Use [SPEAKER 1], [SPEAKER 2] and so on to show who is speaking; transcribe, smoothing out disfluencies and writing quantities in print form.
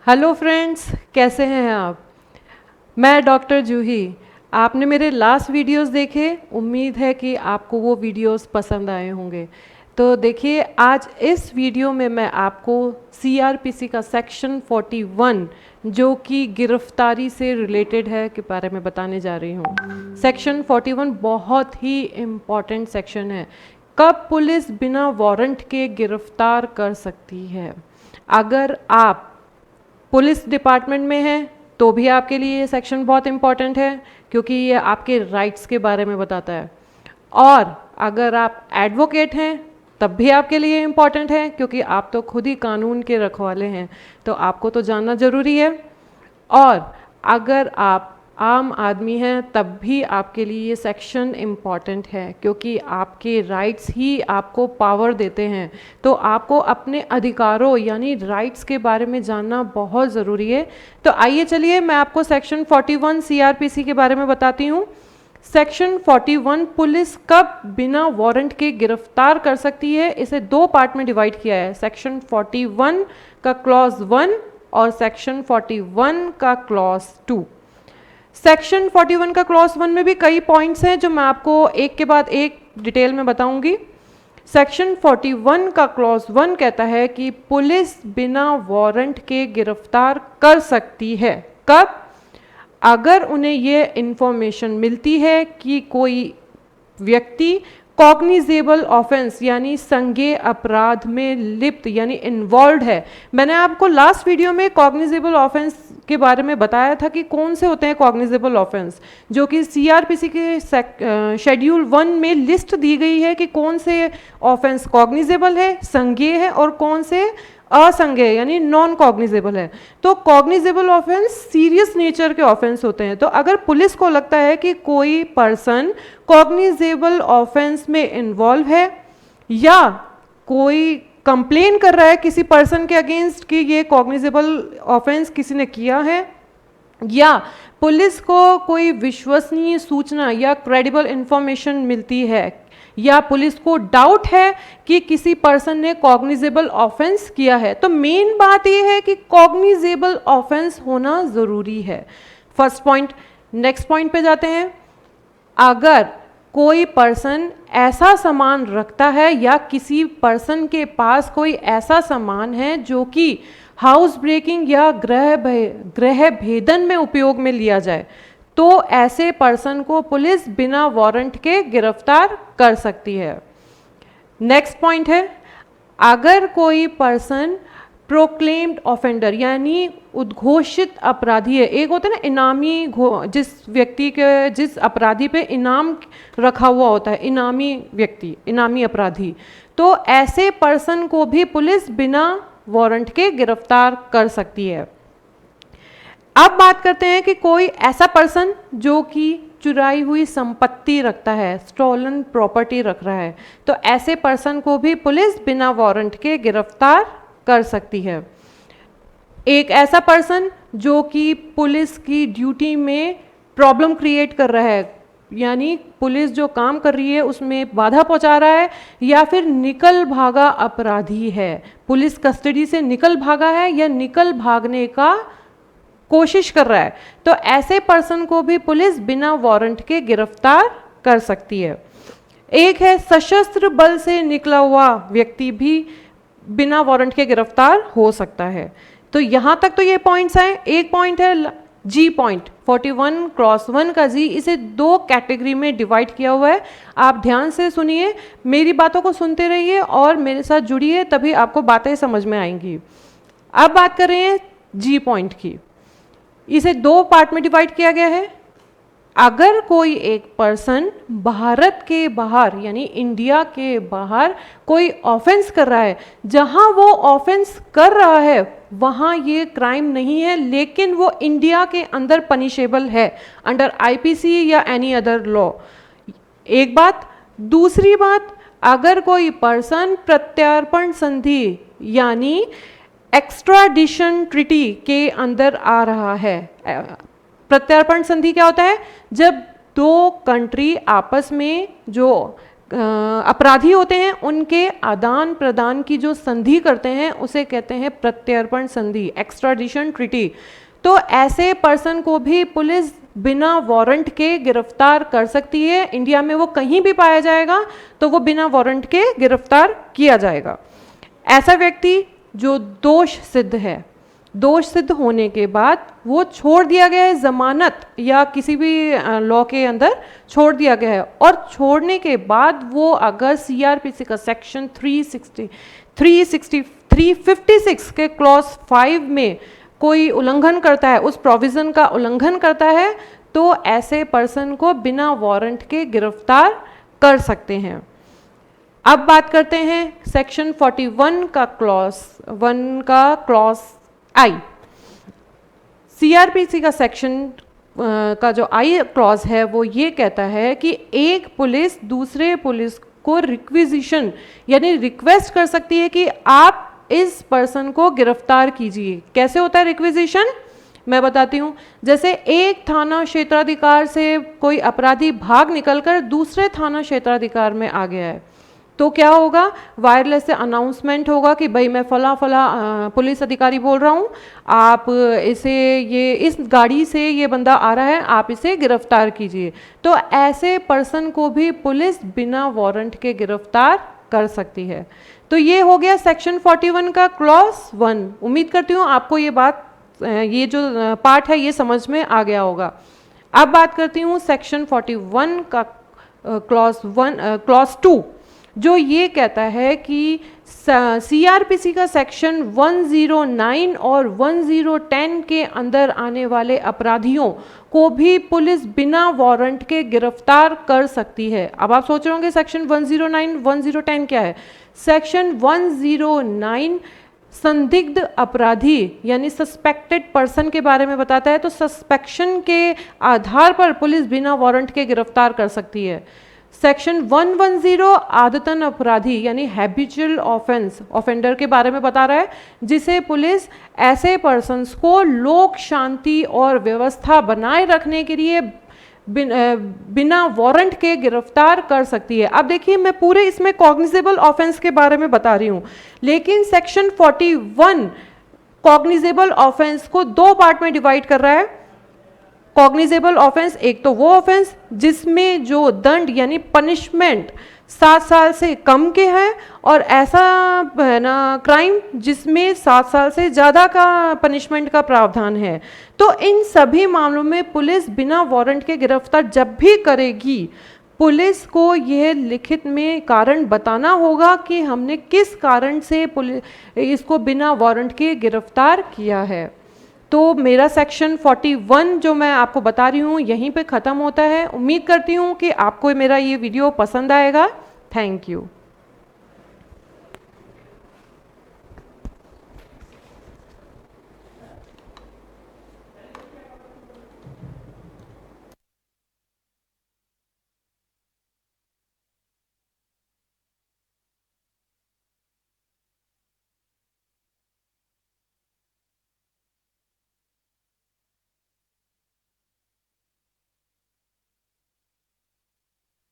[SPEAKER 1] Hello friends, कैसे हैं आप। मैं डॉक्टर जूही। आपने मेरे लास्ट वीडियोस देखे, उम्मीद है कि आपको वो वीडियोस पसंद आए होंगे। तो देखिए, आज इस वीडियो में मैं आपको सीआरपीसी का सेक्शन 41 जो कि गिरफ्तारी से रिलेटेड है के बारे में बताने जा रही हूँ। सेक्शन 41 बहुत ही इम्पॉर्टेंट सेक्शन है। कब पुलिस बिना वारंट के गिरफ्तार कर सकती है। अगर आप पुलिस डिपार्टमेंट में है तो भी आपके लिए ये सेक्शन बहुत इम्पॉर्टेंट है, क्योंकि ये आपके राइट्स के बारे में बताता है। और अगर आप एडवोकेट हैं तब भी आपके लिए इम्पॉर्टेंट है, क्योंकि आप तो खुद ही कानून के रखवाले हैं, तो आपको तो जानना ज़रूरी है। और अगर आप आम आदमी हैं तब भी आपके लिए ये सेक्शन इम्पॉर्टेंट है, क्योंकि आपके राइट्स ही आपको पावर देते हैं। तो आपको अपने अधिकारों यानी राइट्स के बारे में जानना बहुत ज़रूरी है। तो आइए चलिए मैं आपको सेक्शन 41 सीआरपीसी के बारे में बताती हूँ। सेक्शन 41 पुलिस कब बिना वारंट के गिरफ्तार कर सकती है, इसे दो पार्ट में डिवाइड किया है। सेक्शन 41 का क्लॉज 1 और सेक्शन 41 का क्लॉज 2। सेक्शन 41 का क्लॉज 1 में भी कई पॉइंट्स हैं जो मैं आपको एक के बाद एक डिटेल में बताऊंगी। सेक्शन 41 का क्लॉज 1 कहता है कि पुलिस बिना वारंट के गिरफ्तार कर सकती है। कब? अगर उन्हें ये इंफॉर्मेशन मिलती है कि कोई व्यक्ति कॉग्निजेबल ऑफेंस यानी संज्ञेय अपराध में लिप्त यानी इन्वॉल्व है। मैंने आपको लास्ट वीडियो में कॉग्निजेबल ऑफेंस के बारे में बताया था कि कौन से होते हैं कॉग्निजेबल ऑफेंस, जो कि सीआरपीसी के शेड्यूल 1 में लिस्ट दी गई है कि कौन से ऑफेंस कॉग्निजेबल है, संज्ञेय है, और कौन से असंज्ञेय यानी नॉन कॉग्निजेबल है। तो कॉग्निजेबल ऑफेंस सीरियस नेचर के ऑफेंस होते हैं। तो अगर पुलिस को लगता है कि कोई पर्सन कॉग्निजेबल ऑफेंस में इन्वॉल्व है, या कोई कंप्लेन कर रहा है किसी पर्सन के अगेंस्ट कि ये कॉग्निजेबल ऑफेंस किसी ने किया है, या पुलिस को कोई विश्वसनीय सूचना या क्रेडिबल इंफॉर्मेशन मिलती है, या पुलिस को डाउट है कि किसी पर्सन ने कॉग्निजेबल ऑफेंस किया है, तो मेन बात यह है कि कॉग्निजेबल ऑफेंस होना जरूरी है। First point. नेक्स्ट पॉइंट पे जाते हैं। अगर कोई पर्सन ऐसा सामान रखता है या किसी पर्सन के पास कोई ऐसा सामान है जो कि हाउस ब्रेकिंग या गृह भेदन में उपयोग में लिया जाए, तो ऐसे पर्सन को पुलिस बिना वारंट के गिरफ्तार कर सकती है। नेक्स्ट पॉइंट है, अगर कोई पर्सन प्रोक्लेम्ड ऑफेंडर यानी उद्घोषित अपराधी है। एक होता है ना इनामी, जिस व्यक्ति के जिस अपराधी पे इनाम रखा हुआ होता है, इनामी व्यक्ति, इनामी अपराधी, तो ऐसे पर्सन को भी पुलिस बिना वारंट के गिरफ्तार कर सकती है। अब बात करते हैं कि कोई ऐसा पर्सन जो कि चुराई हुई संपत्ति रखता है, स्टोलन प्रॉपर्टी रख रहा है, तो ऐसे पर्सन को भी पुलिस बिना वारंट के गिरफ्तार कर सकती है। एक ऐसा पर्सन जो कि पुलिस की ड्यूटी में प्रॉब्लम क्रिएट कर रहा है, यानी पुलिस जो काम कर रही है उसमें बाधा पहुंचा रहा है, या फिर निकल भागा अपराधी है, पुलिस कस्टडी से निकल भागा है या निकल भागने का कोशिश कर रहा है, तो ऐसे पर्सन को भी पुलिस बिना वारंट के गिरफ्तार कर सकती है। एक है सशस्त्र बल से निकला हुआ व्यक्ति भी बिना वारंट के गिरफ्तार हो सकता है। तो यहां तक तो ये पॉइंट्स हैं। एक पॉइंट है जी पॉइंट 41 क्रॉस 1 का जी, इसे दो कैटेगरी में डिवाइड किया हुआ है। आप ध्यान से सुनिए, मेरी बातों को सुनते रहिए और मेरे साथ जुड़िए, तभी आपको बातें समझ में आएंगी। अब बात कर रहे हैं जी पॉइंट की। इसे दो पार्ट में डिवाइड किया गया है। अगर कोई एक पर्सन भारत के बाहर यानी इंडिया के बाहर कोई ऑफेंस कर रहा है, जहां वो ऑफेंस कर रहा है वहां ये क्राइम नहीं है, लेकिन वो इंडिया के अंदर पनिशेबल है अंडर आईपीसी या एनी अदर लॉ। एक बात। दूसरी बात, अगर कोई पर्सन प्रत्यार्पण संधि यानी एक्स्ट्राडिशन ट्रीटी के अंदर आ रहा है। प्रत्यार्पण संधि क्या होता है? जब दो कंट्री आपस में जो अपराधी होते हैं उनके आदान प्रदान की जो संधि करते हैं उसे कहते हैं प्रत्यर्पण संधि, एक्स्ट्राडिशन ट्रीटी। तो ऐसे पर्सन को भी पुलिस बिना वारंट के गिरफ्तार कर सकती है। इंडिया में वो कहीं भी पाया जाएगा तो वो बिना वारंट के गिरफ्तार किया जाएगा। ऐसा व्यक्ति जो दोष सिद्ध है, दोष सिद्ध होने के बाद वो छोड़ दिया गया है, जमानत या किसी भी लॉ के अंदर छोड़ दिया गया है, और छोड़ने के बाद वो अगर सीआरपीसी का सेक्शन 356 के क्लॉज 5 में कोई उल्लंघन करता है, उस प्रोविजन का उल्लंघन करता है, तो ऐसे पर्सन को बिना वारंट के गिरफ्तार कर सकते हैं। अब बात करते हैं सेक्शन 41 का क्लॉज 1 का क्लॉज आई। सीआरपीसी का सेक्शन का जो आई क्लॉज है वो ये कहता है कि एक पुलिस दूसरे पुलिस को रिक्विजिशन यानी रिक्वेस्ट कर सकती है कि आप इस पर्सन को गिरफ्तार कीजिए। कैसे होता है रिक्विजिशन, मैं बताती हूँ। जैसे एक थाना क्षेत्राधिकार से कोई अपराधी भाग निकलकर दूसरे थाना क्षेत्राधिकार में आ गया है, तो क्या होगा, वायरलेस से अनाउंसमेंट होगा कि भाई मैं फला फला पुलिस अधिकारी बोल रहा हूँ, आप इसे ये इस गाड़ी से ये बंदा आ रहा है, आप इसे गिरफ्तार कीजिए। तो ऐसे पर्सन को भी पुलिस बिना वारंट के गिरफ्तार कर सकती है। तो ये हो गया सेक्शन 41 का क्लॉज 1। उम्मीद करती हूँ आपको ये बात, ये जो पार्ट है ये समझ में आ गया होगा। अब बात करती हूँ सेक्शन 41 का क्लॉज 2, जो ये कहता है कि सीआरपीसी का सेक्शन 109 और 1010 के अंदर आने वाले अपराधियों को भी पुलिस बिना वारंट के गिरफ्तार कर सकती है। अब आप सोच रहे होंगे सेक्शन 109 1010 क्या है। सेक्शन 109 संदिग्ध अपराधी यानी सस्पेक्टेड पर्सन के बारे में बताता है। तो सस्पेक्शन के आधार पर पुलिस बिना वारंट के गिरफ्तार कर सकती है। सेक्शन 110 आदतन अपराधी यानी हैबिचुअल ऑफेंडर के बारे में बता रहा है, जिसे पुलिस ऐसे पर्सन्स को लोक शांति और व्यवस्था बनाए रखने के लिए बिना वारंट के गिरफ्तार कर सकती है। अब देखिए मैं पूरे इसमें कॉग्निजेबल ऑफेंस के बारे में बता रही हूँ, लेकिन सेक्शन 41 कॉग्निजेबल ऑफेंस को 2 पार्ट में डिवाइड कर रहा है। कॉग्निजेबल ऑफेंस, एक तो वो ऑफेंस जिसमें जो दंड यानी पनिशमेंट 7 साल से कम के है, और ऐसा है ना क्राइम जिसमें 7 साल से ज़्यादा का पनिशमेंट का प्रावधान है। तो इन सभी मामलों में पुलिस बिना वारंट के गिरफ्तार जब भी करेगी, पुलिस को यह लिखित में कारण बताना होगा कि हमने किस कारण से पुलिस इसको बिना वारंट के गिरफ्तार किया है। तो मेरा सेक्शन 41 जो मैं आपको बता रही हूँ यहीं पे ख़त्म होता है। उम्मीद करती हूँ कि आपको मेरा ये वीडियो पसंद आएगा। Thank you.